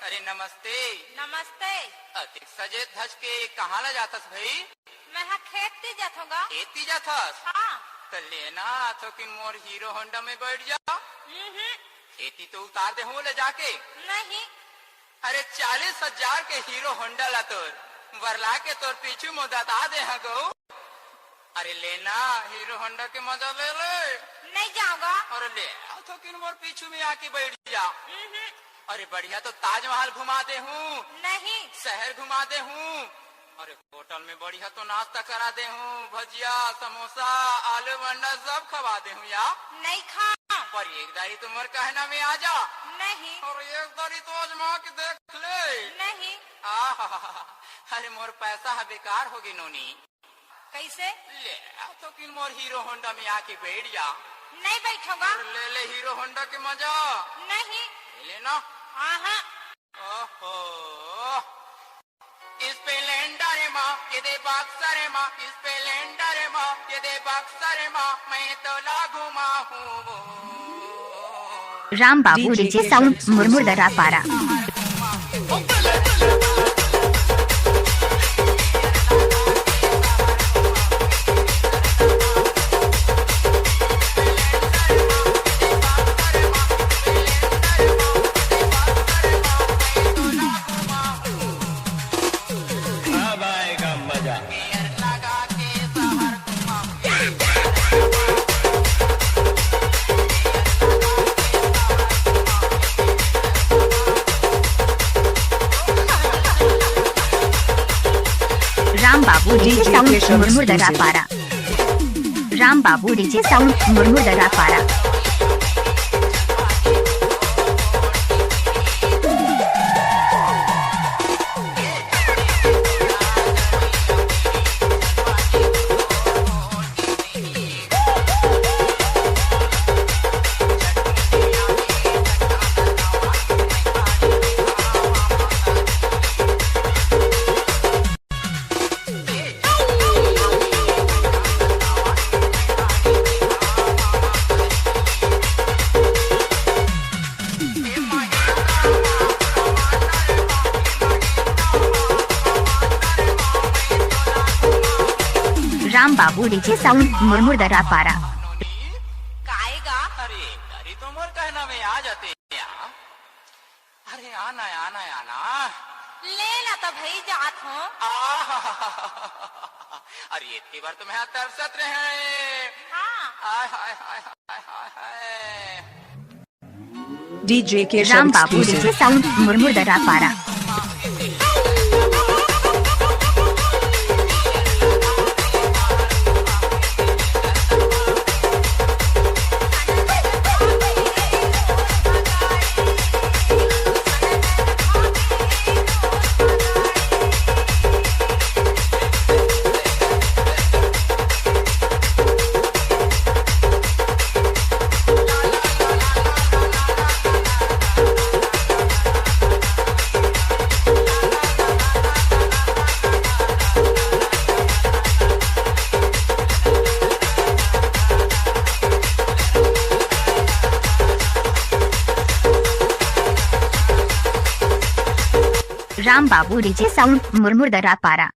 अरे नमस्ते। नमस्ते। अधिक सजे धज के कहाँ ला जातस भाई? मैं हाँ खेती जाथूंगा। खेती जातस? हाँ। तो लेना तो कि मोर हीरो होंडा में बैठ जा। खेती तो उतार दे हूँ ले जाके। नहीं। अरे 40,000 के हीरो होंडा ला तोर वरला के तोर पीछू मोदता दे हाँ गो। अरे लेना हीरो होंडा के मजा ले ले। नहीं जाऊंगा। अरे ले तो कि मोर पीछू में आके बैठ जा। अरे बढ़िया तो ताजमहल घुमा दे हूँ। नहीं। शहर घुमा दे हूँ। अरे होटल में बढ़िया तो नाश्ता करा दे हूँ, भजिया समोसा आलू बंडा सब खवा दे हूँ या। नहीं खा। पर एक दारी तुम्हारे कहना में आ जा। नहीं। और एक दारी तो आजमा के देख ले। नहीं। अरे मोर पैसा है बेकार होगी नोनी। कैसे? ले तो कि मोर हीरो होंडा में आके बैठ जा। नहीं बैठूंगा। ले ले हीरो होंडा के मजा। नहीं। लेना। ओहो स्प्लेंडर माँ ये दे बक्सर माँ, स्प्लेंडर माँ ये दे बक्सर माँ, मैं तो लागू माँ हूँ। राम बाबू डीजे साउंड मुरमुरदरा पारा। राम बाबू डीजे साउंड मुरमुरदरा पारा। राम बाबू डीजे साउंड मुरमुरदरा पारा। राम बाबू डीजे साउंड मुरमुरदरा पारा। गाएगा। अरे अरे तो मोर कहना में आ जाते यहाँ। अरे आना आना आना। ले ला तो भाई जात हूँ। अरे इतनी बार तुम्हें तरसत रहे। हाँ। हाय हाय हाय हाय हाय हाय। DJ के राम बाबू डीजे साउंड मुरमुरदरा पारा। राम बाबू डीजे साउंड मुरमुरदरा पारा।